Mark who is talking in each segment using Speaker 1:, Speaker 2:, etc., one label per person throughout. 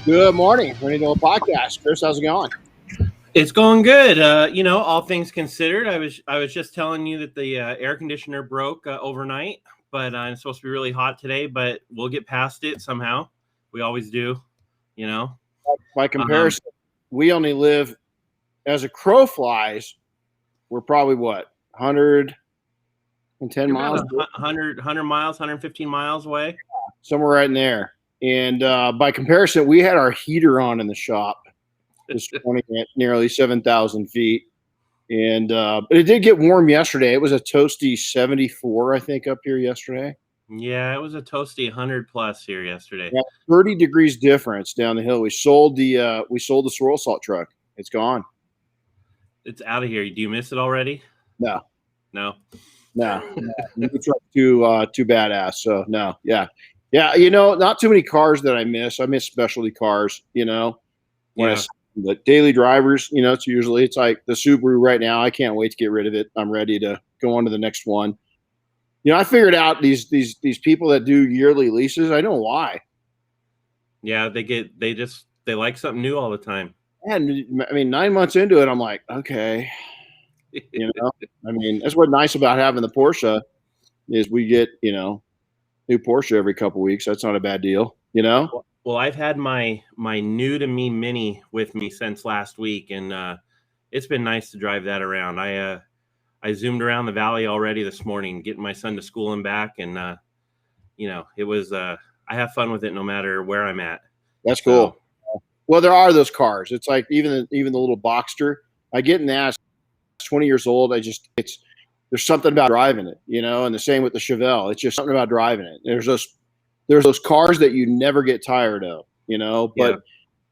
Speaker 1: Good morning, Renny Doyle podcast. Chris, how's it going?
Speaker 2: It's going good. All things considered, I was just telling you that the air conditioner broke overnight, but it's supposed to be really hot today. But we'll get past it somehow. We always do, you know.
Speaker 1: By comparison, we only live, as a crow flies, we're probably what, 110 miles?
Speaker 2: 100 miles, 115 miles away.
Speaker 1: Somewhere right in there. And by comparison, we had our heater on in the shop this morning at nearly 7,000 feet. And but it did get warm yesterday. It was a toasty 74, I think, up here yesterday.
Speaker 2: Yeah, it was a toasty 100 plus here yesterday.
Speaker 1: Yeah, 30 degrees difference down the hill. We sold the swirl salt truck. It's gone.
Speaker 2: It's out of here. Do you miss it already?
Speaker 1: No. It's too badass. So no, yeah. Not too many cars that I miss. I miss specialty cars. When the daily drivers, it's like the Subaru right now. I can't wait to get rid of it. I'm ready to go on to the next one. I figured out these people that do yearly leases. I know why. Yeah,
Speaker 2: they like something new all the time.
Speaker 1: And I mean, 9 months into it, I'm like, okay, that's what's nice about having the Porsche is we get, new Porsche every couple of weeks. That's not a bad deal,
Speaker 2: Well, I've had my new to me Mini with me since last week, and it's been nice to drive that around. I zoomed around the valley already this morning, getting my son to school and back, and it was I have fun with it no matter where I'm at.
Speaker 1: That's cool. Well, there are those cars. It's like even the little Boxster. I get in that. 20 years old. There's something about driving it, and the same with the Chevelle. It's just something about driving it. There's those cars that you never get tired of, but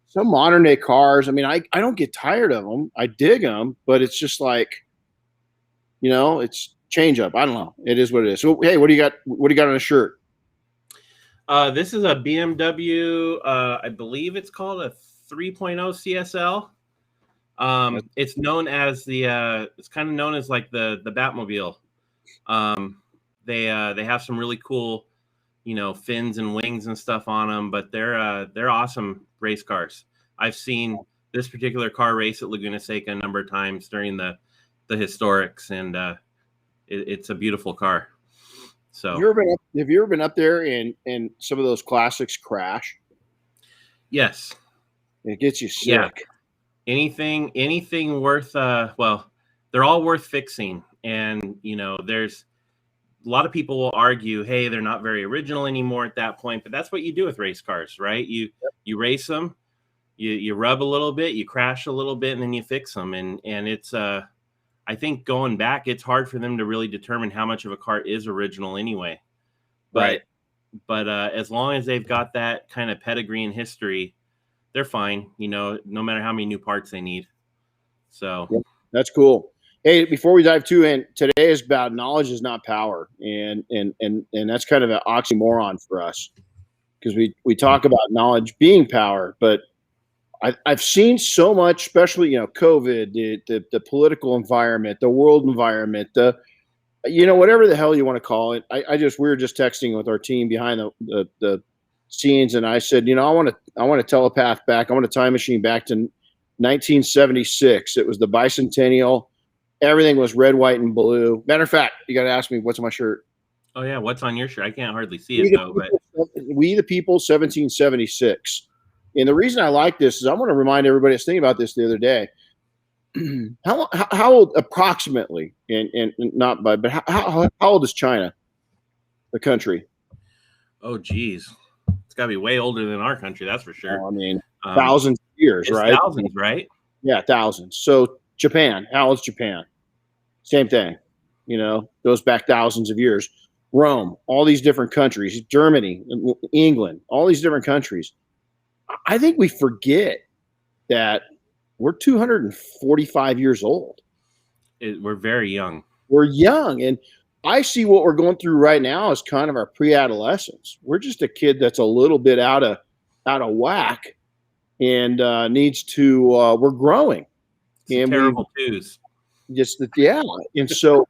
Speaker 1: some modern day cars, I don't get tired of them. I dig them, but it's just like, it's change up. I don't know. It is what it is. So, hey, what do you got? What do you got on a shirt?
Speaker 2: This is a BMW. I believe it's called a 3.0 CSL. It's known as it's kind of known as like the Batmobile. They have some really cool, fins and wings and stuff on them, but they're awesome race cars. I've seen this particular car race at Laguna Seca a number of times during the historics, and it's a beautiful car. So
Speaker 1: have you ever been up there and some of those classics crash?
Speaker 2: Yes.
Speaker 1: It gets you sick.
Speaker 2: Yeah. Anything worth they're all worth fixing. And there's a lot of people will argue, hey, they're not very original anymore at that point, but that's what you do with race cars, right? You race them, you rub a little bit, you crash a little bit, and then you fix them. And it's I think going back, it's hard for them to really determine how much of a car is original anyway. But as long as they've got that kind of pedigree and history, they're fine, no matter how many new parts they need. So
Speaker 1: that's cool. Hey, before we dive too in, today is about knowledge is not power. And that's kind of an oxymoron for us because we talk about knowledge being power, but I've seen so much, especially, COVID, the political environment, the world environment, whatever the hell you want to call it. We were just texting with our team behind the scenes, and I said, I want to telepath back. I want a time machine back to 1976. It was the bicentennial. Everything was red, white, and blue. Matter of fact, you got to ask me what's on my shirt.
Speaker 2: Oh yeah, what's on your shirt? I can't hardly see it though. But
Speaker 1: We the People, 1776. And the reason I like this is I want to remind everybody that's thinking about this the other day. How old approximately, and not by, but how old is China, the country?
Speaker 2: Oh, geez. It's got to be way older than our country, that's for sure.
Speaker 1: Thousands of years, right?
Speaker 2: Thousands, right?
Speaker 1: Yeah, thousands. So Japan, how old is Japan? Same thing, goes back thousands of years. Rome, all these different countries, Germany, England, all these different countries. I think we forget that we're 245 years old.
Speaker 2: We're very young.
Speaker 1: We're young. And I see what we're going through right now as kind of our pre-adolescence. We're just a kid that's a little bit out of whack and needs to, we're growing.
Speaker 2: And terrible twos.
Speaker 1: And so,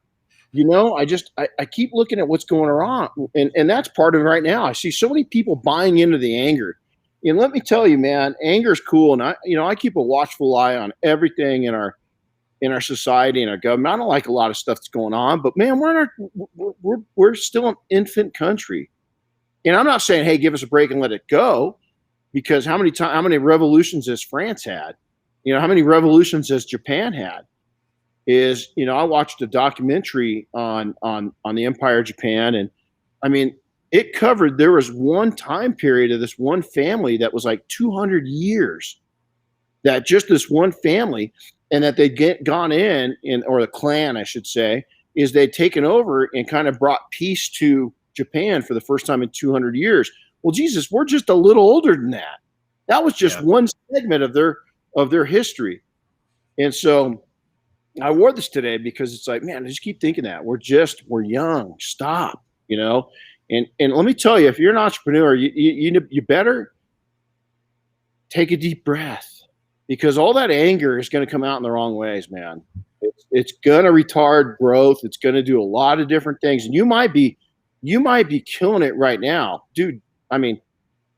Speaker 1: I keep looking at what's going on. And that's part of it right now. I see so many people buying into the anger. And let me tell you, man, anger is cool. And I keep a watchful eye on everything in our society and our government. I don't like a lot of stuff that's going on, but man, we're still an infant country. And I'm not saying, hey, give us a break and let it go, because how many revolutions has France had? How many revolutions has Japan had? I watched a documentary on the Empire of Japan, and I mean, there was one time period of this one family that was like 200 years, that just this one family, and that they'd gone or the clan, I should say, is they'd taken over and kind of brought peace to Japan for the first time in 200 years. Well, Jesus, we're just a little older than that. That was just one segment of their history. And so I wore this today because it's like, man, I just keep thinking that we're young. Stop, And let me tell you, if you're an entrepreneur, you better take a deep breath, because all that anger is going to come out in the wrong ways, man. It's going to retard growth. It's going to do a lot of different things, and you might be killing it right now, dude. I mean,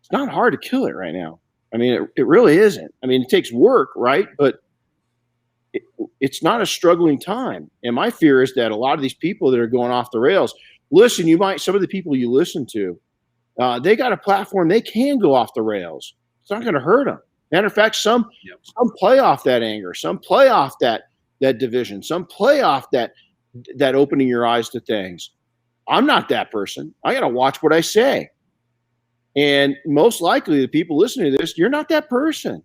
Speaker 1: it's not hard to kill it right now. I mean, it really isn't. I mean, it takes work, right? But it's not a struggling time. And my fear is that a lot of these people that are going off the rails, listen, some of the people you listen to, they got a platform. They can go off the rails. It's not going to hurt them. Matter of fact, some play off that anger. Some play off that division. Some play off that opening your eyes to things. I'm not that person. I got to watch what I say. And most likely the people listening to this, you're not that person.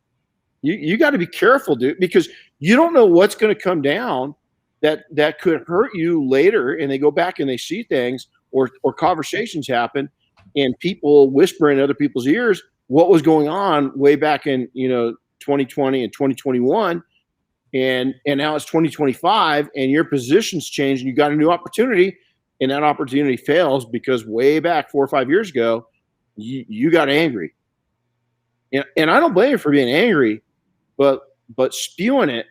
Speaker 1: You got to be careful, dude, because you don't know what's going to come down that could hurt you later. And they go back and they see things or conversations happen, and people whisper in other people's ears what was going on way back in 2020 and 2021, and now it's 2025, and your position's changed, and you got a new opportunity, and that opportunity fails because way back 4 or 5 years ago, you got angry. And I don't blame you for being angry, but spewing it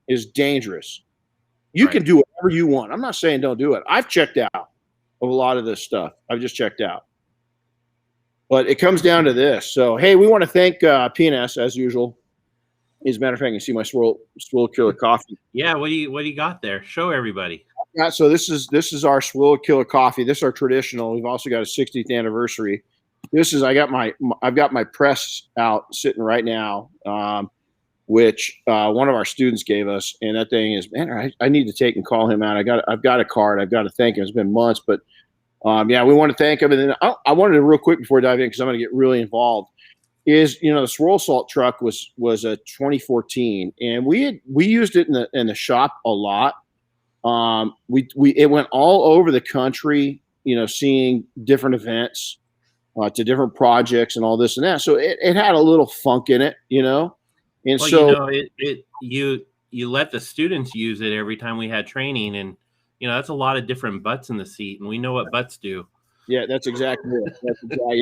Speaker 1: is dangerous. You can do whatever you want. I'm not saying don't do it. I've checked out of a lot of this stuff. I've just checked out. But it comes down to this. So, hey, we want to thank P&S as usual. As a matter of fact, you can see my Swirl Killer coffee.
Speaker 2: Yeah, what do you got there? Show everybody.
Speaker 1: Yeah, so this is our Swirl Killer coffee. This is our traditional. We've also got a 60th anniversary. I've got my press out sitting right now, which one of our students gave us, and that thing is, man, I need to take and call him out. I've got a card. I've got to thank him. It's been months, but we want to thank him. And then I wanted to real quick before I dive in, because I'm going to get really involved. The Swirl Salt truck was a 2014, and we used it in the shop a lot. It went all over the country, seeing different events, to different projects and all this and that. So it had a little funk in it, And
Speaker 2: well,
Speaker 1: so
Speaker 2: you let the students use it every time we had training, and that's a lot of different butts in the seat, and we know what butts do.
Speaker 1: Yeah, that's exactly it.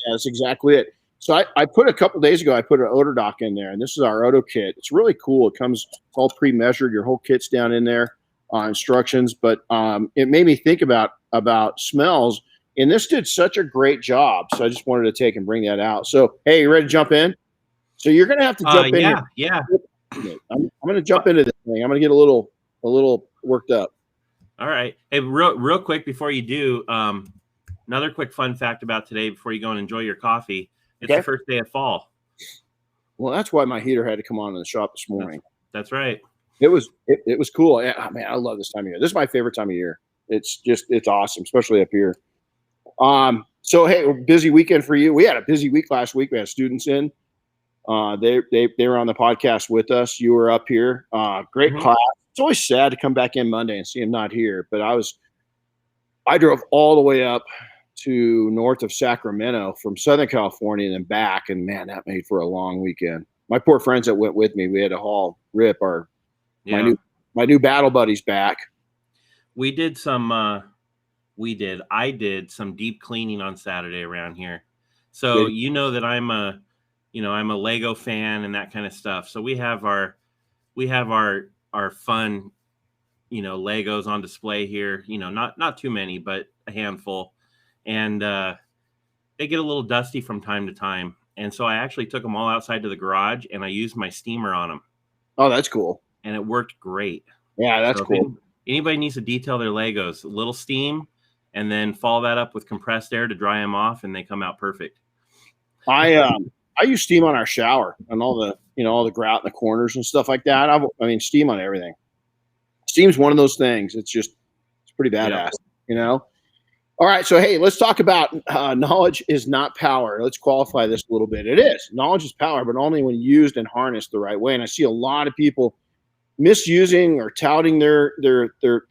Speaker 1: That's exactly it. So I put a couple days ago, I put an odor doc in there, and this is our Odo kit. It's really cool. It's all pre-measured. Your whole kit's down in there, instructions. But it made me think about smells, and this did such a great job. So I just wanted to take and bring that out. So, hey, you ready to jump in? So you're going to have to jump in.
Speaker 2: Yeah.
Speaker 1: I'm going to jump into this thing. I'm going to get a little worked up.
Speaker 2: All right. Hey, real quick before you do, another quick fun fact about today before you go and enjoy your coffee. It's the first day of fall.
Speaker 1: Well, that's why my heater had to come on in the shop this morning.
Speaker 2: That's right.
Speaker 1: It was cool. Man, I love this time of year. This is my favorite time of year. It's awesome, especially up here. So hey, busy weekend for you. We had a busy week last week. We had students in. They were on the podcast with us. You were up here. Great class. It's always sad to come back in Monday and see him not here. But I drove all the way up to north of Sacramento from Southern California and then back, and man, that made for a long weekend. My poor friends that went with me, we had to haul Rip, my new battle buddies, back.
Speaker 2: I did some deep cleaning on Saturday around here. So that I'm a Lego fan and that kind of stuff. So we have our fun, Legos on display here, not too many, but a handful. And they get a little dusty from time to time. And so I actually took them all outside to the garage and I used my steamer on them.
Speaker 1: Oh, that's cool.
Speaker 2: And it worked great.
Speaker 1: Yeah, that's cool.
Speaker 2: Anybody needs to detail their Legos, a little steam, and then follow that up with compressed air to dry them off, and they come out perfect.
Speaker 1: I use steam on our shower and all the grout in the corners and stuff like that. I mean, steam on everything. Steam's one of those things. It's pretty badass, All right, so hey, let's talk about knowledge is not power. Let's qualify this a little bit. It is. Knowledge is power, but only when used and harnessed the right way. And I see a lot of people misusing or touting their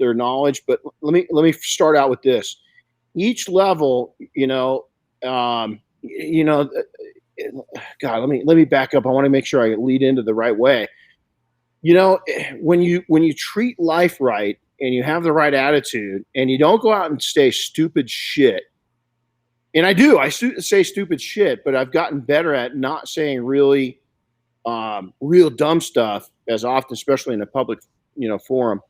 Speaker 1: knowledge. But let me start out with this. Each level, God, let me back up. I want to make sure I lead into the right way. When you treat life right and you have the right attitude and you don't go out and say stupid shit, and I say stupid shit, but I've gotten better at not saying really real dumb stuff as often, especially in a public forum.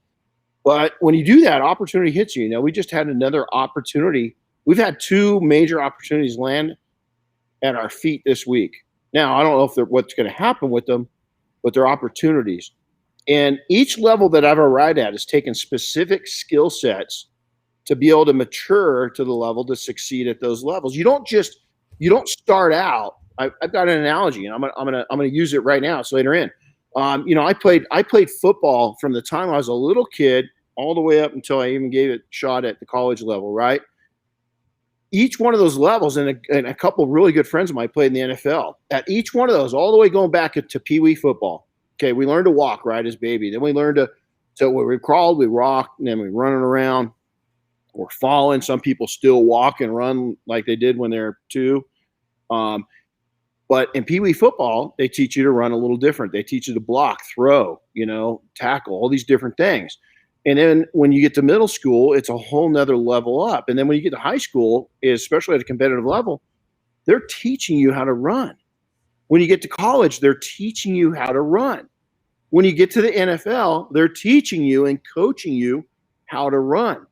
Speaker 1: But when you do that, opportunity hits you. We just had another opportunity. We've had 2 major opportunities land at our feet this week. Now, I don't know what's going to happen with them, but they're opportunities. And each level that I've arrived at has taken specific skill sets to be able to mature to the level to succeed at those levels. You don't start out. I've got an analogy, and I'm gonna use it right now. So later in, I played football from the time I was a little kid all the way up until I even gave it a shot at the college level. Right. Each one of those levels, and a couple of really good friends of mine played in the NFL. At each one of those, all the way going back to Pee Wee football. Okay, we learned to walk, right, as baby. Then we learned so we crawled, we rocked, and then we running around. We're falling. Some people still walk and run like they did when they're 2. But in Pee Wee football, they teach you to run a little different. They teach you to block, throw, tackle, all these different things. And then when you get to middle school, it's a whole nother level up. And then when you get to high school, especially at a competitive level, they're teaching you how to run. When you get to college, they're teaching you how to run. When you get to the NFL, they're teaching you and coaching you how to run.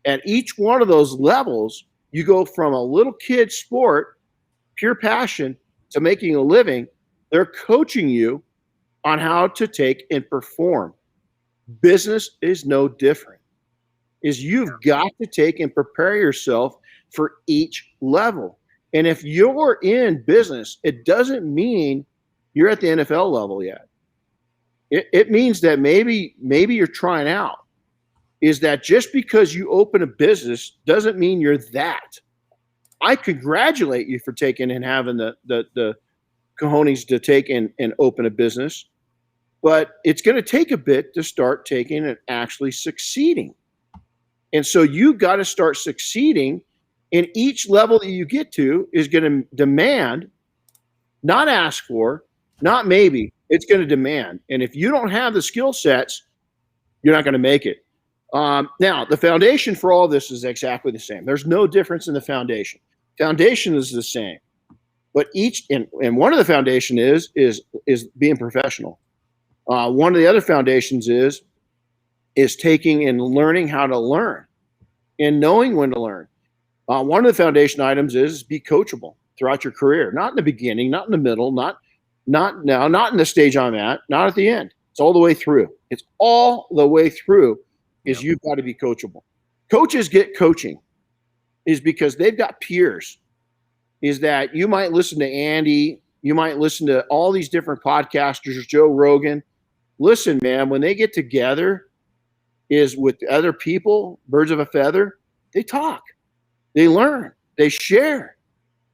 Speaker 1: At each one of those levels, you go from a little kid sport, pure passion, to making a living. They're coaching you on how to take and perform. Business is no different. You've got to take and prepare yourself for each level. And if you're in business, it doesn't mean you're at the NFL level yet. It means that maybe you're trying out. Is that just because you open a business doesn't mean you're that. I congratulate you for taking and having the cojones to take and open a business, but it's going to take a bit to start taking and actually succeeding. And so you got to start succeeding. And each level that you get to is going to demand, not ask for, not maybe, it's going to demand. And if you don't have the skill sets, you're not going to make it. Now, the foundation for all this is exactly the same. There's no difference in the foundation. Foundation is the same. But and one of the foundation is being professional. One of the other foundations is taking and learning how to learn and knowing when to learn. One of the foundation items is be coachable throughout your career, not in the beginning, not in the middle, not now, not in the stage I'm at, not at the end. It's all the way through. It's all the way through is you've got to be coachable. Coaches get coaching is because they've got peers. Is that you might listen to Andy, you might listen to all these different podcasters, Joe Rogan. Listen, man, when they get together is with other people, birds of a feather, they talk, they learn, they share.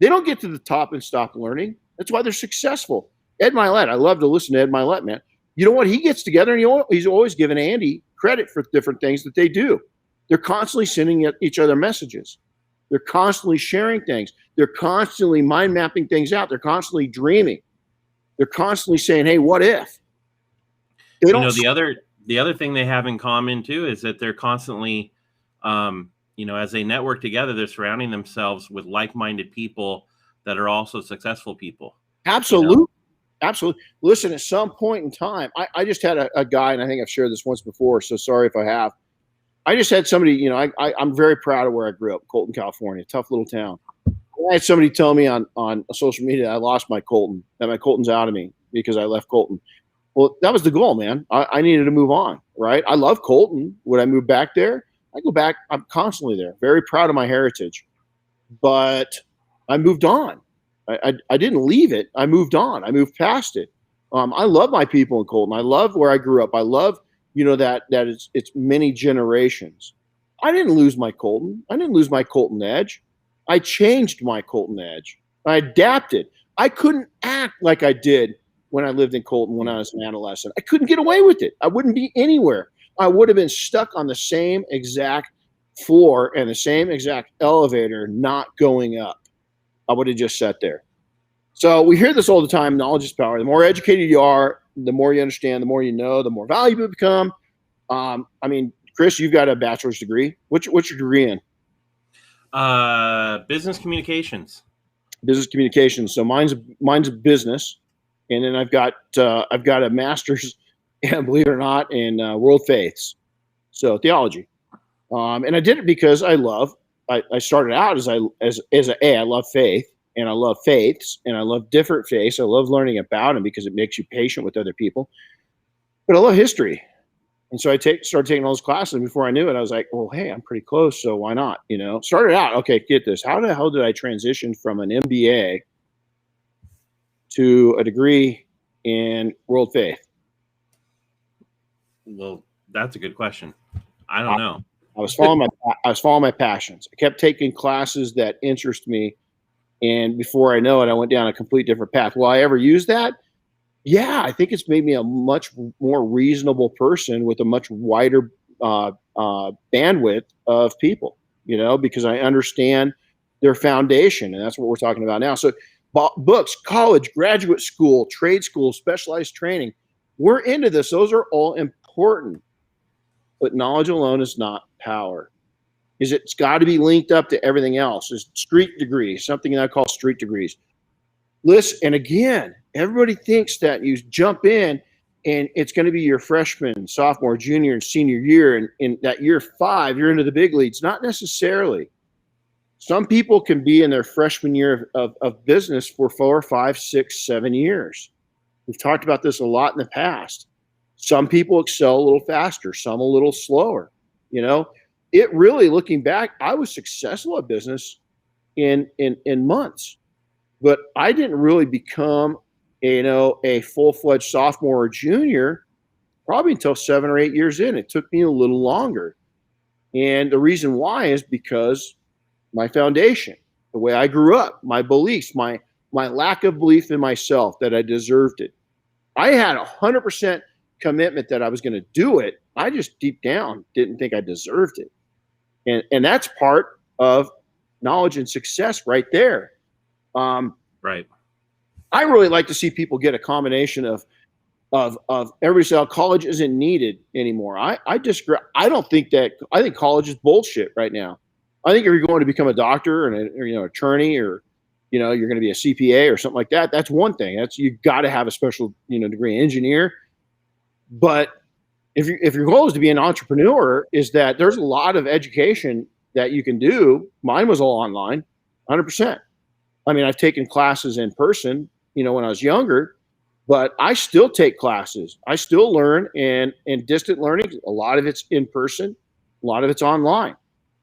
Speaker 1: They don't get to the top and stop learning. That's why they're successful. Ed Milet, I love to listen to Ed Milet, man. You know what? He gets together and he's always giving Andy credit for different things that they do. They're constantly sending each other messages. They're constantly sharing things. They're constantly mind mapping things out. They're constantly dreaming. They're constantly saying, hey, what if? They don't.
Speaker 2: The other thing they have in common too is that they're constantly, as they network together, they're surrounding themselves with like-minded people that are also successful people.
Speaker 1: Absolutely. Absolutely. Listen, at some point in time, I just had a guy, and I think I've shared this once before, so sorry if I have. I just had somebody, I'm very proud of where I grew up, Colton, California, tough little town. I had somebody tell me on social media I lost my Colton, that my Colton's out of me because I left Colton. Well, that was the goal, man. I needed to move on, right? I love Colton. Would I move back there? I go back. I'm constantly there. Very proud of my heritage, but I moved on. I didn't leave it. I moved on. I moved past it. I love my people in Colton. I love where I grew up. I love, that it's many generations. I didn't lose my Colton. I didn't lose my Colton edge. I changed my Colton edge. I adapted. I couldn't act like I did when I lived in Colton when I was an adolescent. I couldn't get away with it. I wouldn't be anywhere. I would have been stuck on the same exact floor and the same exact elevator, not going up. I would have just sat there. So we hear this all the time. Knowledge is power. The more educated you are, the more you understand, the more you know, the more valuable you become. Chris, you've got a bachelor's degree. What's your degree in?
Speaker 2: Business communications.
Speaker 1: Business communications. So mine's a business, and then I've got a master's, believe it or not, in world faiths, so theology. And I did it because I started out as I love faith, and I love faiths, and I love different faiths. I love learning about them because it makes you patient with other people. But I love history. And so I started taking all those classes. And before I knew it, I was like, well, hey, I'm pretty close, so why not? Started out, okay, get this. How the hell did I transition from an MBA to a degree in world faith?
Speaker 2: Well, that's a good question. I don't know.
Speaker 1: I was following my passions. I kept taking classes that interest me. And before I know it, I went down a complete different path. Will I ever use that? Yeah, I think it's made me a much more reasonable person with a much wider bandwidth of people, because I understand their foundation. And that's what we're talking about now. So books, college, graduate school, trade school, specialized training, we're into this. Those are all important. But knowledge alone is not power. It's got to be linked up to everything else. There's street degrees, something that I call street degrees. Listen, and again, everybody thinks that you jump in and it's going to be your freshman, sophomore, junior, and senior year. And in that year 5, you're into the big leagues. Not necessarily. Some people can be in their freshman year of business for 4, 5, 6, 7 years. We've talked about this a lot in the past. Some people excel a little faster, some a little slower. It really, looking back, I was successful at business in months. But I didn't really become, a full-fledged sophomore or junior probably until 7 or 8 years in. It took me a little longer. And the reason why is because my foundation, the way I grew up, my beliefs, my lack of belief in myself that I deserved it. I had 100% commitment that I was going to do it. I just deep down didn't think I deserved it. And that's part of knowledge and success right there.
Speaker 2: Right.
Speaker 1: I really like to see people get a combination of everybody saying college isn't needed anymore. I disagree. I think college is bullshit right now. I think if you're going to become a doctor and attorney, or you're going to be a CPA or something like that, that's one thing. You got to have a special degree, engineer. But if your goal is to be an entrepreneur, is that there's a lot of education that you can do. Mine was all online, 100%. I mean, I've taken classes in person, when I was younger, but I still take classes. I still learn, and distant learning, a lot of it's in person, a lot of it's online.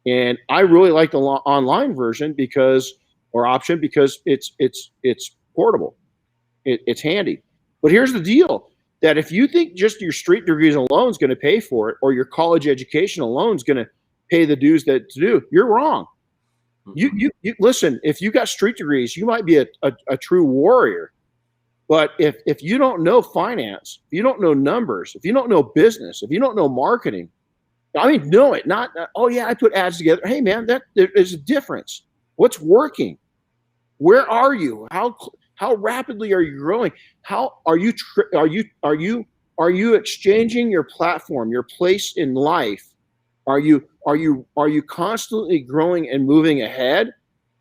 Speaker 1: And I really like the online version because it's portable. It's handy. But here's the deal, that if you think just your street degrees alone is going to pay for it, or your college education alone is going to pay the dues to do, you're wrong. You listen, if you got street degrees, you might be a true warrior. But if you don't know finance, if you don't know numbers, if you don't know business, if you don't know marketing, know it, not, oh yeah, I put ads together. Hey man, there is a difference. What's working? Where are you? How rapidly are you growing? How are you exchanging your platform, your place in life? Are you constantly growing and moving ahead?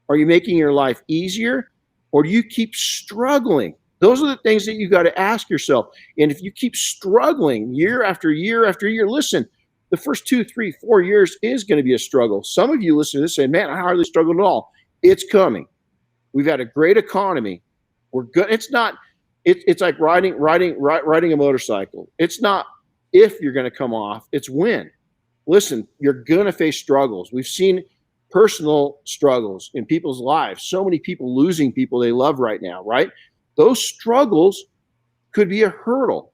Speaker 1: Are you making your life easier, or do you keep struggling? Those are the things that you got to ask yourself. And if you keep struggling year after year after year, listen, the first 2, 3, 4 years is going to be a struggle. Some of you listen to this and say, man, I hardly struggled at all. It's coming. We've had a great economy. We're good. It's not. It's like riding a motorcycle. It's not if you're going to come off. It's when. Listen, you're going to face struggles. We've seen personal struggles in people's lives. So many people losing people they love right now, right? Those struggles could be a hurdle.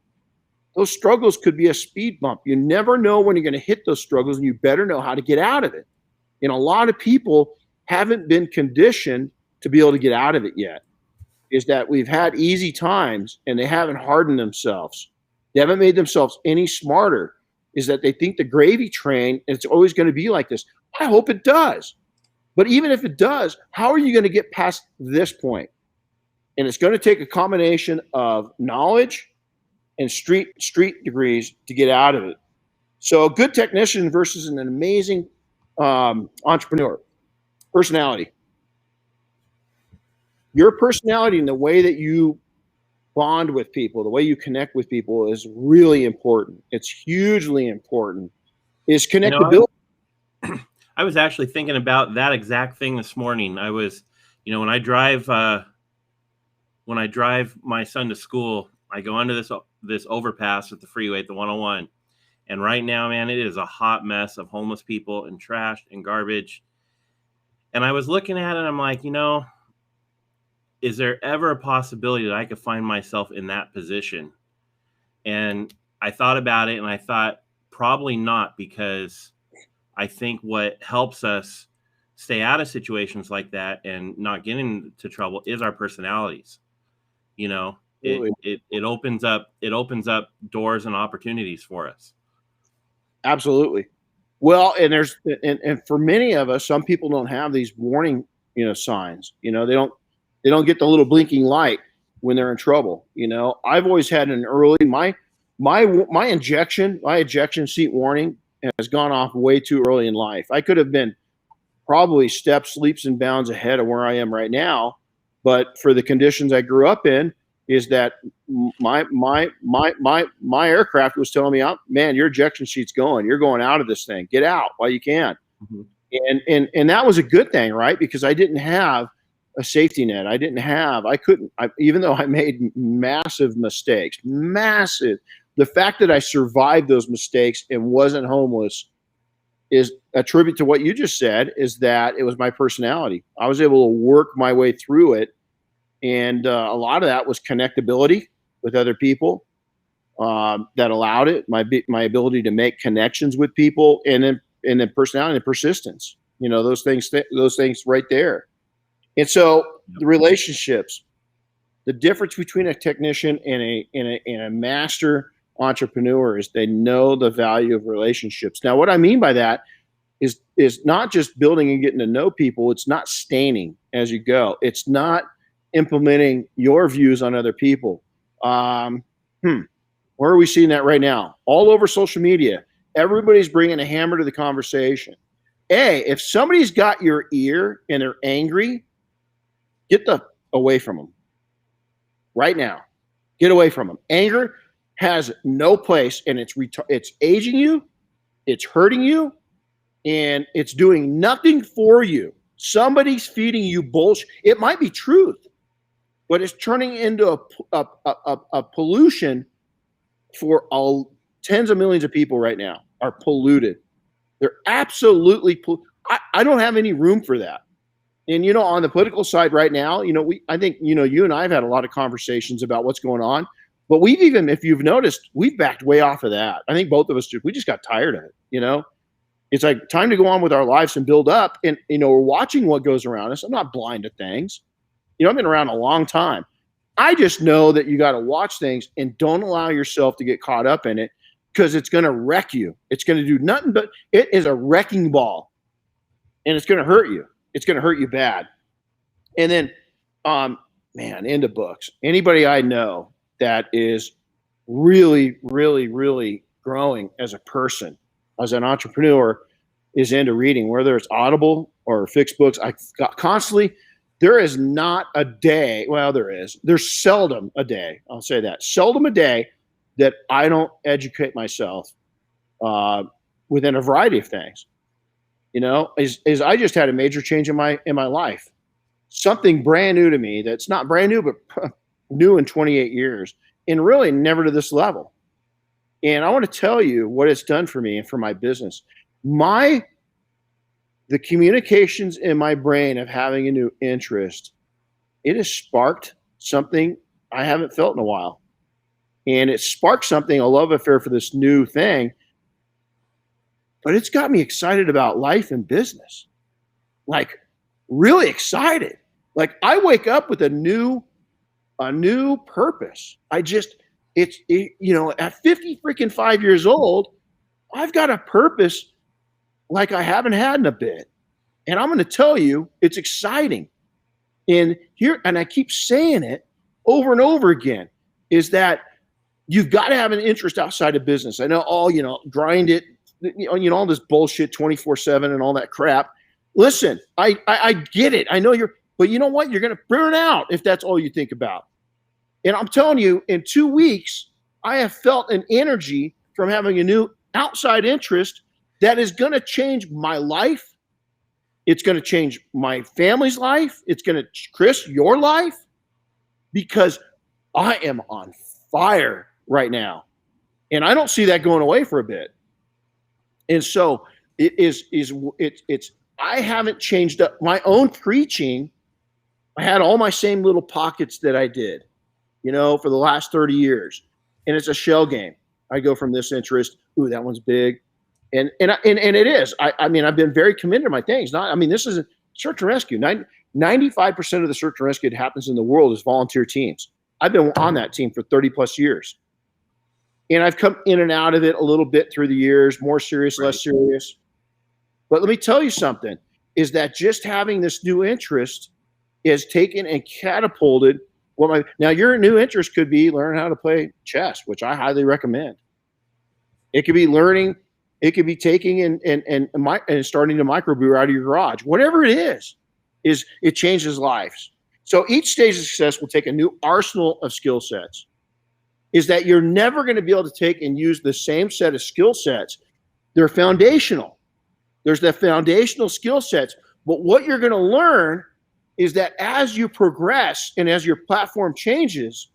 Speaker 1: Those struggles could be a speed bump. You never know when you're going to hit those struggles, and you better know how to get out of it. And a lot of people haven't been conditioned to be able to get out of it yet. Is that we've had easy times and they haven't hardened themselves. They haven't made themselves any smarter. Is that they think the gravy train, it's always going to be like this. I hope it does. But even if it does, how are you going to get past this point? And it's going to take a combination of knowledge and street degrees to get out of it. So a good technician versus an amazing entrepreneur. Personality. Your personality and the way that you bond with people, the way you connect with people is really important. It's hugely important. Is connectability.
Speaker 2: I was actually thinking about that exact thing this morning. I was, when I drive my son to school, I go under this overpass at the freeway at the 101. And right now, man, it is a hot mess of homeless people and trash and garbage. And I was looking at it, and I'm like, is there ever a possibility that I could find myself in that position? And I thought about it, and I thought probably not, because I think what helps us stay out of situations like that and not get into trouble is our personalities. It opens up doors and opportunities for us.
Speaker 1: Absolutely. Well, and for many of us, some people don't have these warning, signs. They don't get the little blinking light when they're in trouble. I've always had an early my ejection seat warning has gone off way too early in life. I could have been probably steps, leaps and bounds ahead of where I am right now, but for the conditions I grew up in, is that my aircraft was telling me, man, your ejection seat's going. You're going out of this thing. Get out while you can. Mm-hmm. And that was a good thing, right? Because I didn't have a safety net. Even though I made massive mistakes, the fact that I survived those mistakes and wasn't homeless is a tribute to what you just said, is that it was my personality. I was able to work my way through it. And a lot of that was connectability with other people that allowed it, my ability to make connections with people, and then personality and persistence, those things right there. And so the relationships, the difference between a technician and a master entrepreneur is they know the value of relationships. Now, what I mean by that is not just building and getting to know people. It's not staining as you go. It's not implementing your views on other people. Where are we seeing that right now? All over social media. Everybody's bringing a hammer to the conversation. If somebody's got your ear and they're angry, get away from them right now. Get away from them. Anger has no place, and it's aging you, it's hurting you, and it's doing nothing for you. Somebody's feeding you bullshit. It might be truth, but it's turning into a pollution for tens of millions of people right now are polluted. They're absolutely I don't have any room for that. And, on the political side right now, I think, you and I have had a lot of conversations about what's going on, but if you've noticed, we've backed way off of that. I think both of us we just got tired of it. It's like time to go on with our lives and build up. And, we're watching what goes around us. I'm not blind to things. I've been around a long time. I just know that you got to watch things and don't allow yourself to get caught up in it, because it's going to wreck you. It's going to do nothing but it is a wrecking ball, and it's going to hurt you. It's going to hurt you bad. And then, into books. Anybody I know that is really, really, really growing as a person, as an entrepreneur, is into reading, whether it's Audible or fixed books. I got constantly. There is not a day. Well, there is. There's seldom a day. I'll say that. Seldom a day that I don't educate myself within a variety of things. Is I just had a major change in my life. something brand new to me that's not brand new, but new in 28 years, and really never to this level. And I want to tell you what it's done for me and for my business. The communications in my brain of having a new interest, it has sparked something I haven't felt in a while. And it sparked something, a love affair for this new thing. But it's got me excited about life and business. Like, really excited. Like, I wake up with a new purpose. At 50 freaking 5 years old, I've got a purpose like I haven't had in a bit. And I'm going to tell you, it's exciting. And I keep saying it over and over again, is that you've got to have an interest outside of business. I know grind it, all this bullshit 24/7 and all that crap. Listen, I get it. I know but you know what? You're going to burn out if that's all you think about. And I'm telling you, in 2 weeks, I have felt an energy from having a new outside interest that is going to change my life. It's going to change my family's life. It's going to, Chris, your life, because I am on fire right now. And I don't see that going away for a bit. And so I haven't changed up my own preaching. I had all my same little pockets that I did, for the last 30 years. And it's a shell game. I go from this interest. Ooh, that one's big. And it is. I've been very committed to my things. This is a search and rescue. 95% of the search and rescue that happens in the world is volunteer teams. I've been on that team for 30 plus years. And I've come in and out of it a little bit through the years, more serious, less serious. But let me tell you something, is that just having this new interest is taken and catapulted. Now your new interest could be learn how to play chess, which I highly recommend. It could be learning. It could be taking and starting to microbrew out of your garage. Whatever it is it changes lives. So each stage of success will take a new arsenal of skill sets. Is that you're never going to be able to take and use the same set of skill sets. They're foundational. There's the foundational skill sets. But what you're going to learn is that as you progress and as your platform changes,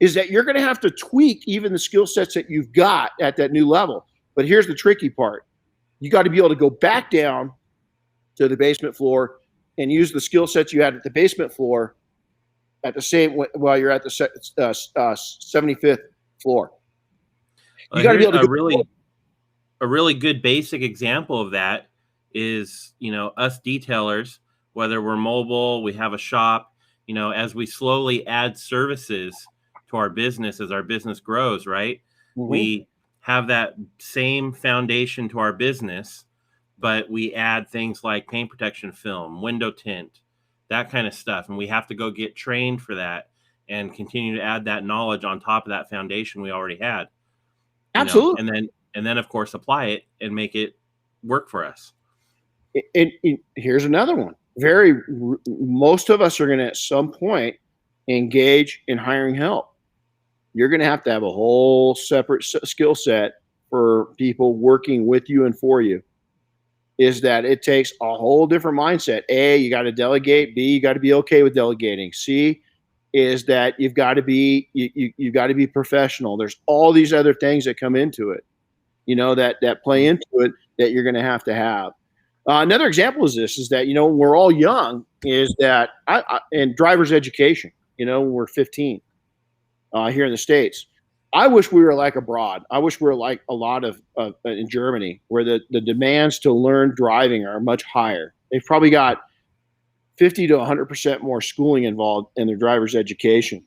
Speaker 1: is that you're going to have to tweak even the skill sets that you've got at that new level. But here's the tricky part. You got to be able to go back down to the basement floor and use the skill sets you had at the basement floor at the same while you're at the 75th floor. You got to be able to
Speaker 2: a really good basic example of that is, us detailers, whether we're mobile, we have a shop, as we slowly add services to our business, as our business grows, right? Mm-hmm. We have that same foundation to our business, but we add things like paint protection film, window tint, that kind of stuff. And we have to go get trained for that and continue to add that knowledge on top of that foundation we already had.
Speaker 1: Absolutely.
Speaker 2: And then of course, apply it and make it work for us.
Speaker 1: And here's another one. Most of us are going to, at some point, engage in hiring help. You're going to have a whole separate skill set for people working with you and for you. Is that it takes a whole different mindset. A, you got to delegate. B, you got to be okay with delegating. C, is that you've got to be you've got to be professional. There's all these other things that come into it, that play into it that you're going to have. Another example is that when we're all young, is that in driver's education. When we're 15 here in the States. I wish we were like abroad. I wish we were like a lot of in Germany, where the demands to learn driving are much higher. They've probably got 50 to 100% more schooling involved in their driver's education.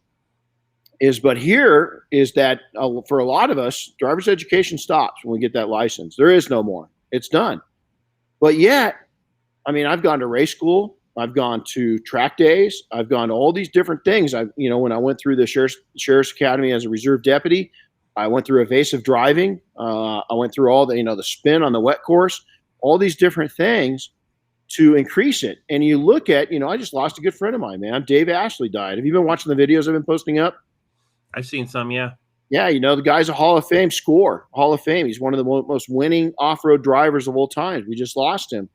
Speaker 1: But here is that for a lot of us, driver's education stops when we get that license. There is no more. It's done. But yet, I've gone to race school. I've gone to track days. I've gone to all these different things. When I went through the Sheriff's Academy as a reserve deputy, I went through evasive driving. I went through all the spin on the wet course, all these different things to increase it. And you look at, I just lost a good friend of mine, man. Dave Ashley died. Have you been watching the videos I've been posting up?
Speaker 2: I've seen some, yeah.
Speaker 1: Yeah, the guy's a Hall of Fame Hall of Fame. He's one of the most winning off-road drivers of all time. We just lost him.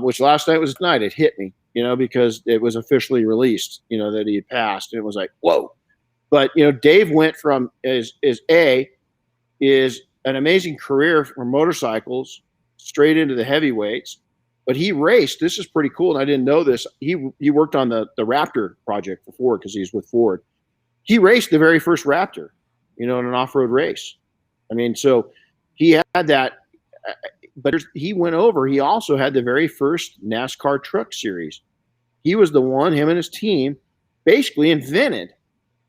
Speaker 1: Which last night was the night. It hit me. because it was officially released, that he had passed, and it was like, whoa. But, Dave went from is an amazing career for motorcycles straight into the heavyweights. But he raced. This is pretty cool, and I didn't know this. He worked on the Raptor project for Ford because he's with Ford. He raced the very first Raptor, in an off-road race. I mean, so he had that. But he went over. He also had the very first NASCAR Truck Series. He was the one, him and his team, basically invented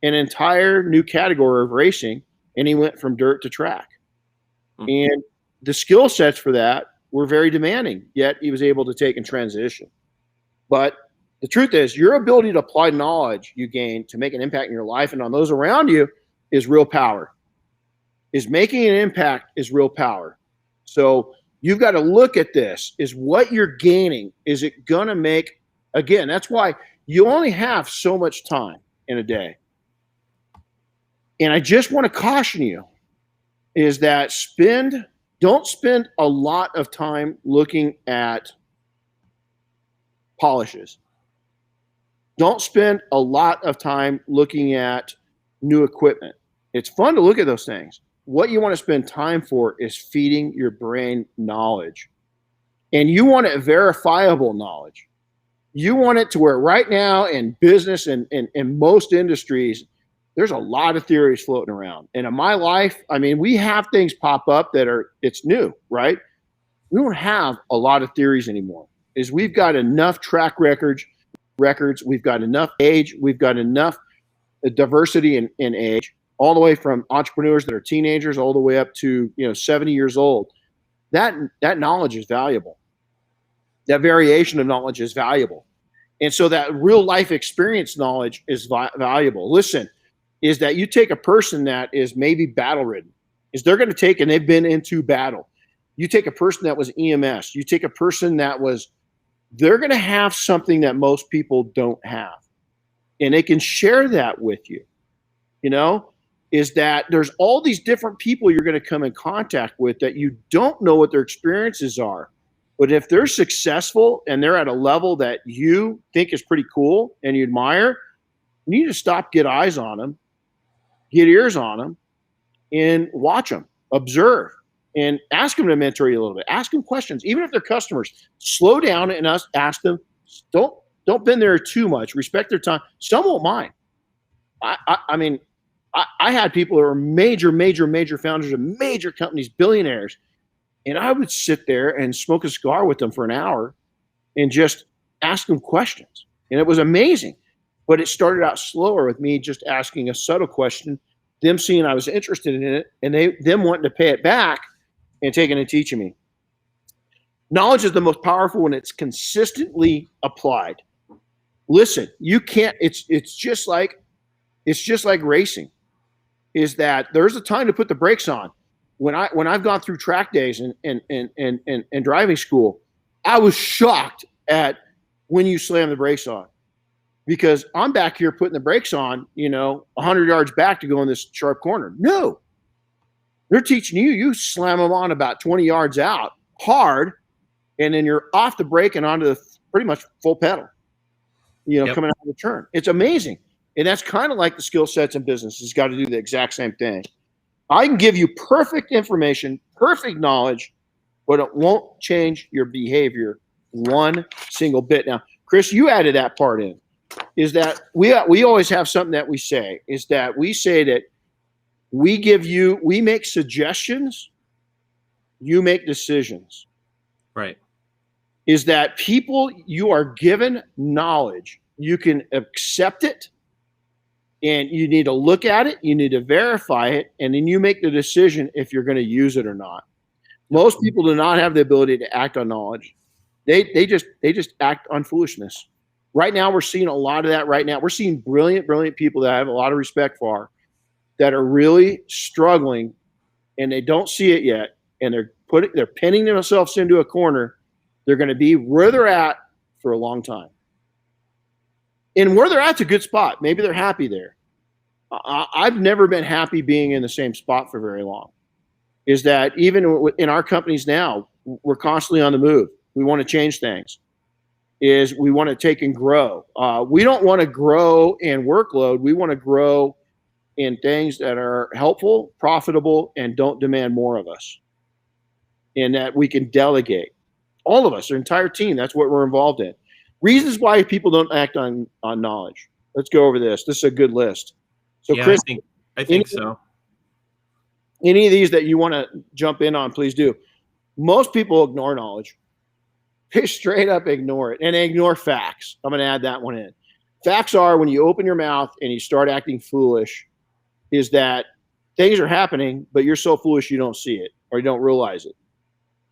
Speaker 1: an entire new category of racing, and he went from dirt to track. Mm-hmm. And the skill sets for that were very demanding, yet he was able to take and transition. But the truth is, your ability to apply knowledge you gain to make an impact in your life and on those around you is real power. Is making an impact is real power. So you've got to look at this. Is what you're gaining, is it going to make, again, that's why you only have so much time in a day. And I just want to caution you is that don't spend a lot of time looking at polishes. Don't spend a lot of time looking at new equipment. It's fun to look at those things. What you want to spend time for is feeding your brain knowledge. And you want it verifiable knowledge. You want it to where right now in business and in most industries, there's a lot of theories floating around. And in my life, I mean, we have things pop up it's new, right? We don't have a lot of theories anymore. We've got enough track records, we've got enough age, we've got enough diversity in age, all the way from entrepreneurs that are teenagers all the way up to 70 years old. That knowledge is valuable. That variation of knowledge is valuable. And so that real life experience knowledge is valuable. Listen, is that you take a person that is maybe battle ridden, is they're going to take, and they've been into battle. You take a person that was EMS, you take a person they're going to have something that most people don't have. And they can share that with you, is that there's all these different people you're going to come in contact with that you don't know what their experiences are. But if they're successful and they're at a level that you think is pretty cool and you admire, you need to stop, get eyes on them, get ears on them, and watch them, observe, and ask them to mentor you a little bit. Ask them questions, even if they're customers. Slow down and ask them. Don't bend there too much. Respect their time. Some won't mind. I mean, I had people who are major founders of major companies, billionaires, and I would sit there and smoke a cigar with them for an hour and just ask them questions. And it was amazing. But it started out slower with me just asking a subtle question, them seeing I was interested in it, and them wanting to pay it back and taking and teaching me. Knowledge is the most powerful when it's consistently applied. Listen, you can't, it's just like racing, is that there's a time to put the brakes on. When I've gone through track days and driving school, I was shocked at when you slam the brakes on, because I'm back here putting the brakes on, 100 yards back to go in this sharp corner. No, they're teaching you slam them on about 20 yards out hard, and then you're off the brake and onto the pretty much full pedal, coming out of the turn. It's amazing. And that's kind of like the skill sets in business. It's got to do the exact same thing. I can give you perfect information, perfect knowledge, but it won't change your behavior one single bit. Now, Chris, you added that part in, is that we always have something that we say, is that we say that we make suggestions, you make decisions.
Speaker 2: Right.
Speaker 1: Is that people, you are given knowledge, you can accept it, and you need to look at it, you need to verify it, and then you make the decision if you're going to use it or not. Most people do not have the ability to act on knowledge. They just act on foolishness. Right now, we're seeing a lot of that right now. We're seeing brilliant people that I have a lot of respect for that are really struggling, and they don't see it yet, and they're pinning themselves into a corner. They're going to be where they're at for a long time. And where they're at's a good spot. Maybe they're happy there. I've never been happy being in the same spot for very long. Is that even in our companies now, we're constantly on the move. We want to change things. is we want to take and grow. We don't want to grow in workload. We want to grow in things that are helpful, profitable, and don't demand more of us, and that we can delegate. All of us, our entire team, that's what we're involved in. Reasons why people don't act on knowledge. Let's go over this. This is a good list. So,
Speaker 2: Yeah,
Speaker 1: Chris,
Speaker 2: I think so.
Speaker 1: Any of these that you want to jump in on, please do. Most people ignore knowledge. They straight up ignore it, and they ignore facts. I'm going to add that one in. Facts are when you open your mouth and you start acting foolish, is that things are happening, but you're so foolish you don't see it or you don't realize it.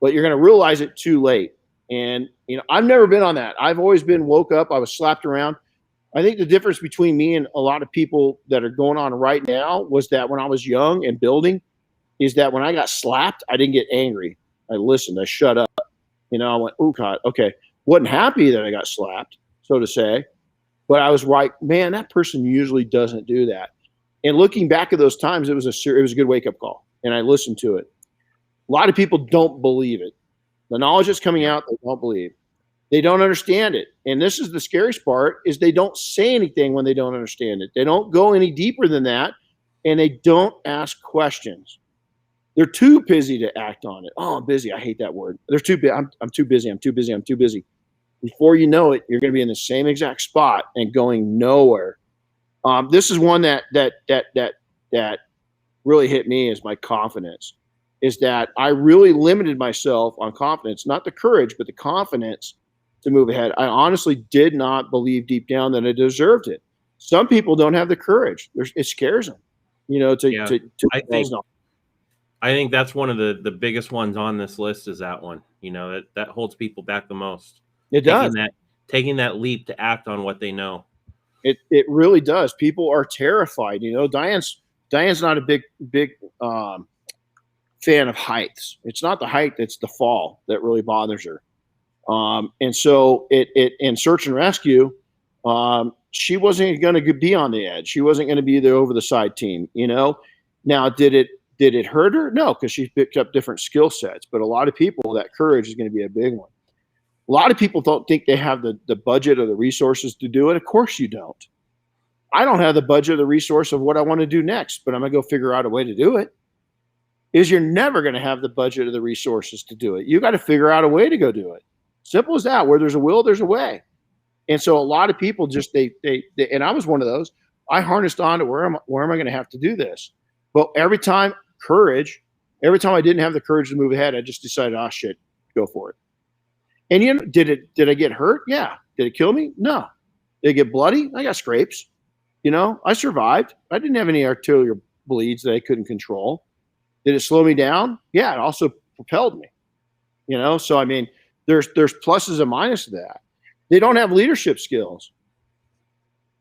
Speaker 1: But you're going to realize it too late. And, I've never been on that. I've always been woke up. I was slapped around. I think the difference between me and a lot of people that are going on right now was that when I was young and building, is that when I got slapped, I didn't get angry. I listened. I shut up. I went, oh, God, okay. Wasn't happy that I got slapped, so to say. But I was like, man, that person usually doesn't do that. And looking back at those times, it was a good wake-up call, and I listened to it. A lot of people don't believe it. The knowledge that's coming out, they don't believe. They don't understand it. And this is the scariest part, is they don't say anything when they don't understand it. They don't go any deeper than that, and they don't ask questions. They're too busy to act on it. Oh, I'm busy. I hate that word. They're too busy. I'm too busy. I'm too busy. I'm too busy. Before you know it, you're going to be in the same exact spot and going nowhere. This is one that really hit me, is my confidence. Is that I really limited myself on confidence, not the courage, but the confidence to move ahead. I honestly did not believe deep down that I deserved it. Some people don't have the courage. It scares them,
Speaker 2: I think that's one of the biggest ones on this list, is that one. That holds people back the most.
Speaker 1: It does.
Speaker 2: Taking that leap to act on what they know.
Speaker 1: It really does. People are terrified. Diane's not a big fan of heights. It's not the height, it's the fall that really bothers her. And so in search and rescue, she wasn't going to be on the edge. She wasn't going to be the over the side team. Now did it hurt her? No, because she picked up different skill sets. But a lot of people, that courage is going to be a big one. A lot of people don't think they have the budget or the resources to do it. Of course you don't. I don't have the budget or the resource of what I want to do next, but I'm going to go figure out a way to do it. You're never going to have the budget or the resources to do it. You got to figure out a way to go do it. Simple as that. Where there's a will, there's a way. And so a lot of people just, they and I was one of those. I harnessed on to where am I going to have to do this? But every time I didn't have the courage to move ahead, I just decided, oh shit, go for it. And did I get hurt? Yeah. Did it kill me? No. Did it get bloody? I got scrapes. I survived. I didn't have any arterial bleeds that I couldn't control. Did it slow me down? Yeah, it also propelled me. So I mean, there's pluses and minuses to that. They don't have leadership skills.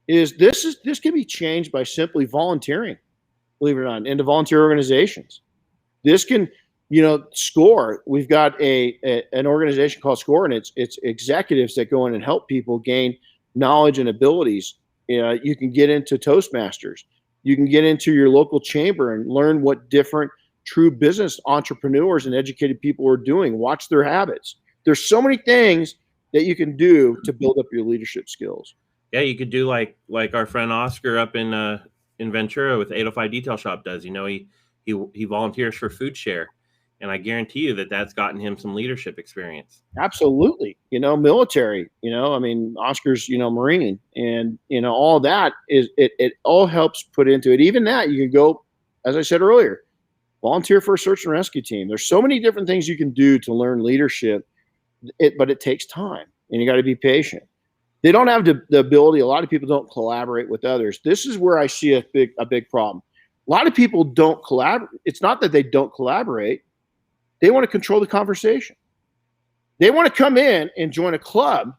Speaker 1: This can be changed by simply volunteering, believe it or not, into volunteer organizations. This can, SCORE. We've got an organization called SCORE, and it's executives that go in and help people gain knowledge and abilities. You can get into Toastmasters. You can get into your local chamber and learn what different true business entrepreneurs and educated people are doing. Watch their habits. There's so many things that you can do to build up your leadership skills.
Speaker 2: Yeah, you could do like our friend Oscar up in Ventura with 805 Detail Shop does. He volunteers for Food Share, and I guarantee you that's gotten him some leadership experience.
Speaker 1: Absolutely. Military, I mean, Oscar's, Marine, and, all that is, it all helps put into it. Even that, you can go, as I said earlier, volunteer for a search and rescue team. There's so many different things you can do to learn leadership, but it takes time, and you got to be patient. They don't have the ability. A lot of people don't collaborate with others. This is where I see a big problem. A lot of people don't collaborate. It's not that they don't collaborate. They want to control the conversation. They want to come in and join a club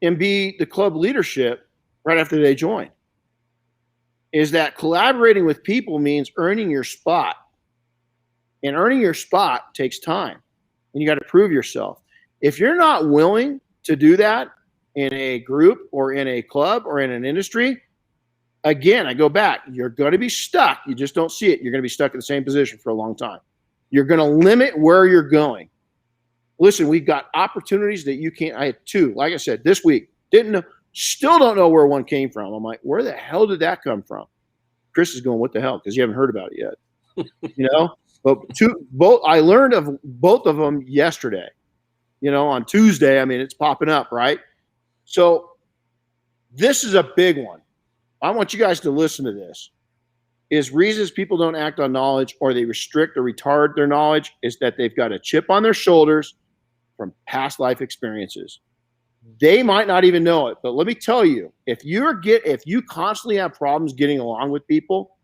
Speaker 1: and be the club leadership right after they join. Is that collaborating with people means earning your spot. And earning your spot takes time. And you got to prove yourself. If you're not willing to do that in a group or in a club or in an industry, again, I go back, you're going to be stuck. You just don't see it. You're going to be stuck in the same position for a long time. You're going to limit where you're going. Listen, we've got opportunities that you can't. I had 2, like I said, this week. Still don't know where one came from. I'm like, where the hell did that come from? Chris is going, what the hell? Because you haven't heard about it yet. But I learned of both of them yesterday. On Tuesday, I mean, it's popping up, right? So this is a big one. I want you guys to listen to this. Is reasons people don't act on knowledge, or they restrict or retard their knowledge, is that they've got a chip on their shoulders from past life experiences. They might not even know it, but let me tell you, if you constantly have problems getting along with people,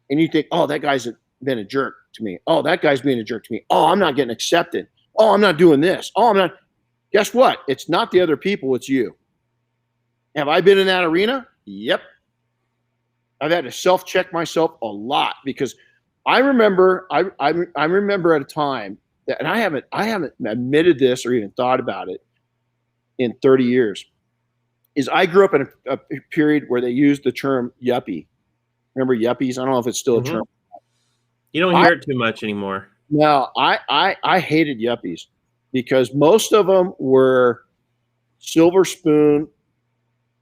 Speaker 1: and you think, oh, that guy's been a jerk to me. Oh, that guy's being a jerk to me. Oh, I'm not getting accepted. Oh, I'm not doing this. Oh, I'm not. Guess what? It's not the other people. It's you. Have I been in that arena? Yep. I've had to self-check myself a lot, because I remember at a time that, and I haven't admitted this or even thought about it in 30 years, is I grew up in a period where they used the term yuppie. Remember yuppies? I don't know if it's still a term.
Speaker 2: You don't hear it too much anymore.
Speaker 1: No, I hated yuppies, because most of them were silver spoon,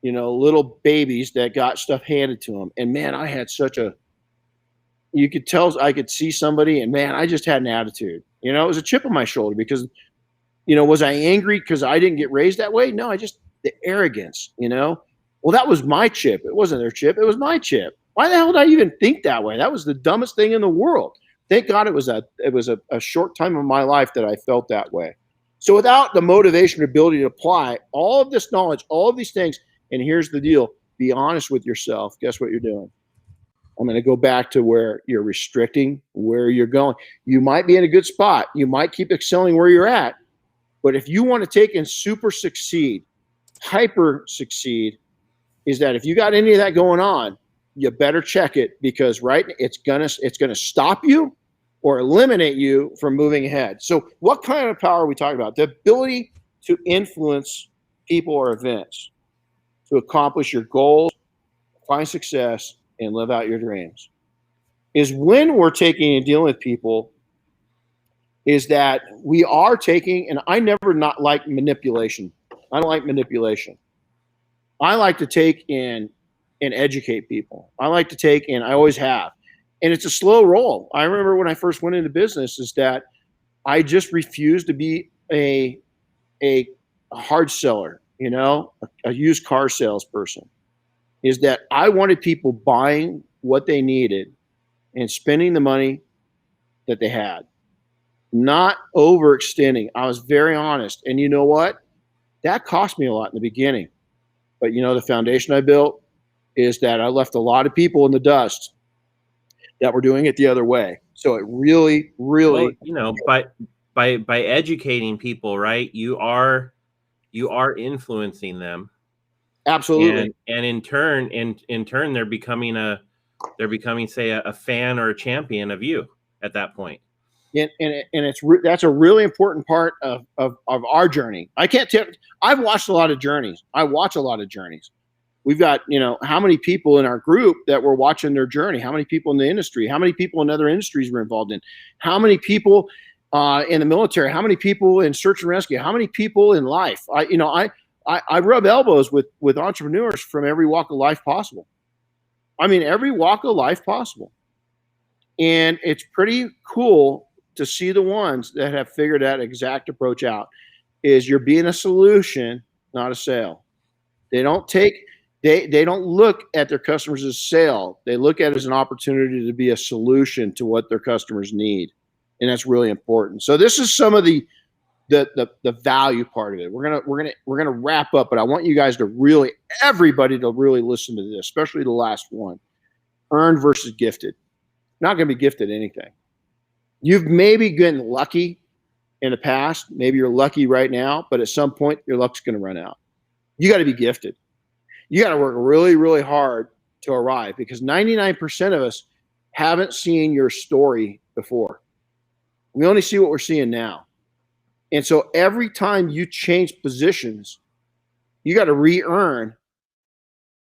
Speaker 1: little babies that got stuff handed to them. And man, I had you could tell I could see somebody, and man, I just had an attitude. It was a chip on my shoulder, because, was I angry because I didn't get raised that way? No, the arrogance, Well, that was my chip. It wasn't their chip. It was my chip. Why the hell did I even think that way? That was the dumbest thing in the world. Thank God it was a short time of my life that I felt that way. So without the motivation, ability to apply all of this knowledge, all of these things, and here's the deal, be honest with yourself. Guess what you're doing? I'm going to go back to where you're restricting where you're going. You might be in a good spot. You might keep excelling where you're at. But if you want to take and super succeed, hyper succeed, is that if you got any of that going on, you better check it, because it's gonna stop you or eliminate you from moving ahead. So what kind of power are we talking about? The ability to influence people or events to accomplish your goals, find success, and live out your dreams. Is when we're taking and dealing with people, is that we are taking, and I never not like manipulation. I don't like manipulation. I like to take in and educate people. I like to take in, I always have. And it's a slow roll. I remember when I first went into business, is that I just refused to be a hard seller, a used car salesperson. Is that I wanted people buying what they needed and spending the money that they had, not overextending. I was very honest. And you know what? That cost me a lot in the beginning. But the foundation I built is that I left a lot of people in the dust that were doing it the other way. So it really, really,
Speaker 2: by educating people, right? You are influencing them.
Speaker 1: Absolutely.
Speaker 2: And in turn, they're becoming say a fan or a champion of you at that point.
Speaker 1: And that's a really important part of our journey. I can't tell. I've watched a lot of journeys. I watch a lot of journeys. We've got, how many people in our group that were watching their journey? How many people in the industry? How many people in other industries were involved in? How many people in the military? How many people in search and rescue? How many people in life? I rub elbows with entrepreneurs from every walk of life possible. I mean, every walk of life possible. And it's pretty cool to see the ones that have figured that exact approach out. Is you're being a solution, not a sale. They don't look at their customers as a sale. They look at it as an opportunity to be a solution to what their customers need. And that's really important. So this is some of the value part of it. We're gonna wrap up, but I want you guys to everybody to really listen to this, especially the last one. Earned versus gifted. Not gonna be gifted anything. You've maybe been lucky in the past. Maybe you're lucky right now, but at some point your luck's gonna run out. You got to be gifted. You got to work really, really hard to arrive, because 99% of us haven't seen your story before. We only see what we're seeing now. And so every time you change positions, you got to re-earn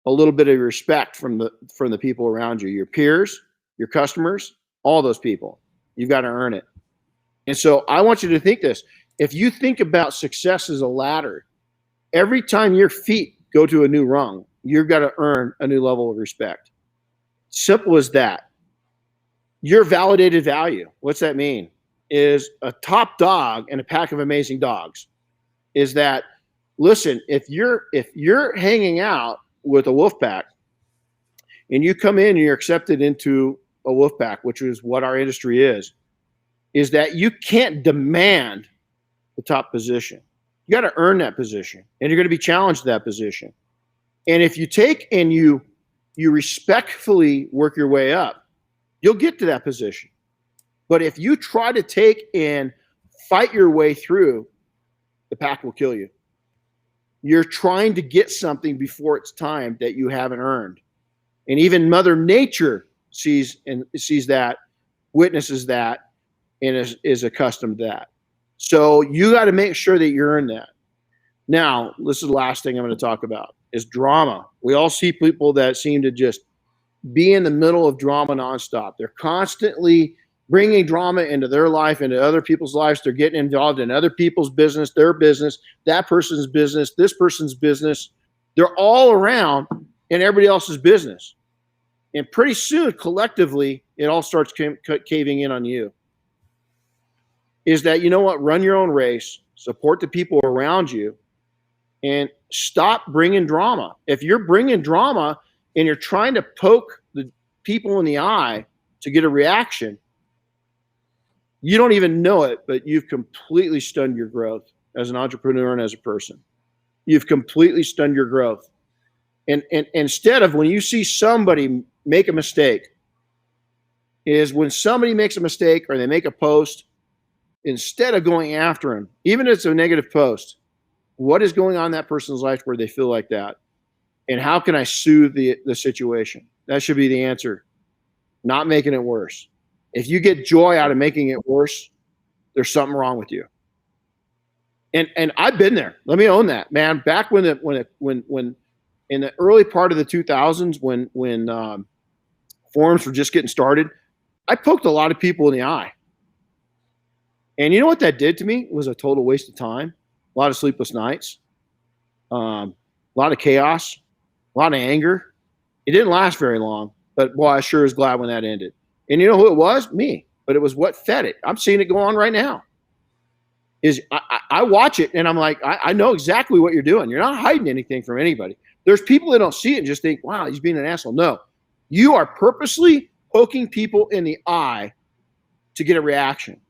Speaker 1: a little bit of respect from the people around you, your peers, your customers, all those people. You've got to earn it. And so I want you to think this. If you think about success as a ladder, every time your feet go to a new rung, you've got to earn a new level of respect. Simple as that. Your validated value, what's that mean? Is a top dog and a pack of amazing dogs. Is that, listen, if you're hanging out with a wolf pack and you come in and you're accepted into a wolf pack, which is what our industry is that you can't demand the top position. You got to earn that position, and you're going to be challenged to that position. And if you take and you respectfully work your way up, you'll get to that position. But if you try to take and fight your way through, the pack will kill you. You're trying to get something before it's time that you haven't earned. And even Mother Nature sees that, witnesses that, and is accustomed to that. So you got to make sure that you earn that. Now, this is the last thing I'm going to talk about is drama. We all see people that seem to just be in the middle of drama nonstop. They're constantly bringing drama into their life, into other people's lives. They're getting involved in other people's business, their business, that person's business, this person's business. They're all around in everybody else's business. And pretty soon, collectively, it all starts caving in on you. Is that, you know what? Run your own race, support the people around you, and stop bringing drama. If you're bringing drama and you're trying to poke the people in the eye to get a reaction, you don't even know it, but you've completely stunned your growth as an entrepreneur and as a person. You've completely stunned your growth. And instead of, when you see somebody make a mistake, is when somebody makes a mistake or they make a post, instead of going after them, even if it's a negative post, what is going on in that person's life where they feel like that? And how can I soothe the situation? That should be the answer, not making it worse. If you get joy out of making it worse, there's something wrong with you. And I've been there. Let me own that, man. Back when in the early part of the 2000s, when forums were just getting started, I poked a lot of people in the eye. And you know what that did to me? It was a total waste of time, a lot of sleepless nights, a lot of chaos, a lot of anger. It didn't last very long, but boy, I sure was glad when that ended. And you know who it was? Me. But it was what fed it. I'm seeing it go on right now. I watch it and I'm like, I know exactly what you're doing. You're not hiding anything from anybody. There's people that don't see it and just think, wow, he's being an asshole. No, you are purposely poking people in the eye to get a reaction.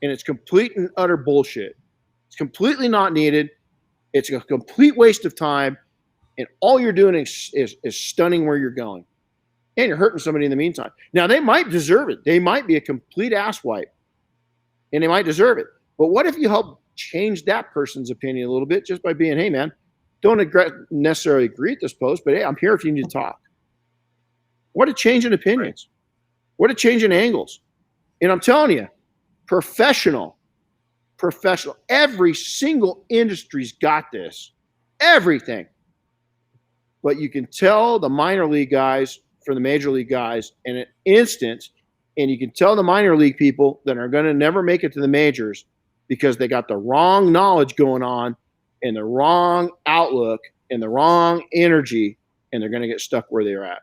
Speaker 1: And it's complete and utter bullshit. It's completely not needed. It's a complete waste of time. And all you're doing is stunning where you're going. And you're hurting somebody in the meantime. Now, they might deserve it. They might be a complete asswipe. And they might deserve it. But what if you help change that person's opinion a little bit just by being, hey, man, don't necessarily agree with this post, but hey, I'm here if you need to talk. What a change in opinions. What a change in angles. And I'm telling you, professional. Every single industry's got this. Everything. But you can tell the minor league guys from the major league guys in an instant, and you can tell the minor league people that are going to never make it to the majors because they got the wrong knowledge going on and the wrong outlook and the wrong energy, and they're going to get stuck where they're at.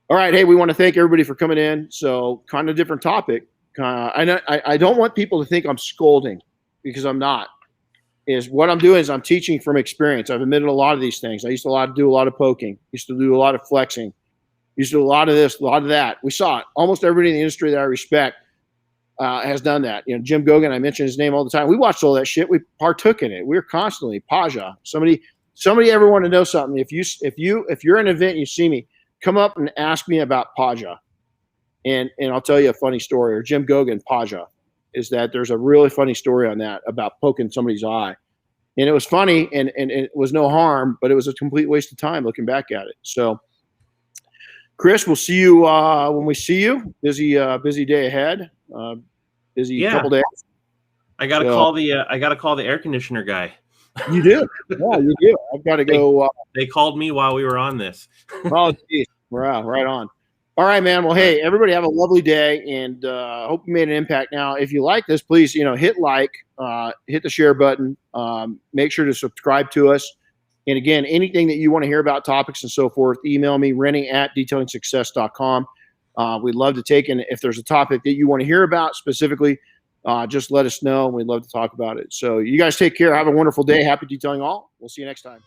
Speaker 1: All right. Hey, we want to thank everybody for coming in. So kind of different topic. I don't want people to think I'm scolding, because I'm not. Is what I'm doing is I'm teaching from experience. I've admitted a lot of these things. I used to do a lot of poking. Used to do a lot of flexing. Used to do a lot of this, a lot of that. We saw it. Almost everybody in the industry that I respect has done that. You know, Jim Gogan, I mention his name all the time. We watched all that shit. We partook in it. We were constantly Paja. Somebody ever want to know something? If you're in an event and you see me, come up and ask me about Paja, and I'll tell you a funny story. Or Jim Gogan, Paja. Is that there's a really funny story on that about poking somebody's eye. And it was funny and it was no harm, but it was a complete waste of time looking back at it. So, Chris, we'll see you when we see you. Busy day ahead. Busy couple days.
Speaker 2: I gotta call the air conditioner guy.
Speaker 1: You do? Yeah, you do. I've got to go.
Speaker 2: They called me while we were on this.
Speaker 1: Oh, geez. Wow, right on. All right, man. Well, hey, everybody have a lovely day, and hope you made an impact. Now, if you like this, please, hit like, hit the share button, make sure to subscribe to us. And again, anything that you want to hear about, topics and so forth, email me, Renny@detailingsuccess.com. We'd love to take, and if there's a topic that you want to hear about specifically, just let us know, and we'd love to talk about it. So you guys take care. Have a wonderful day. Happy detailing all. We'll see you next time.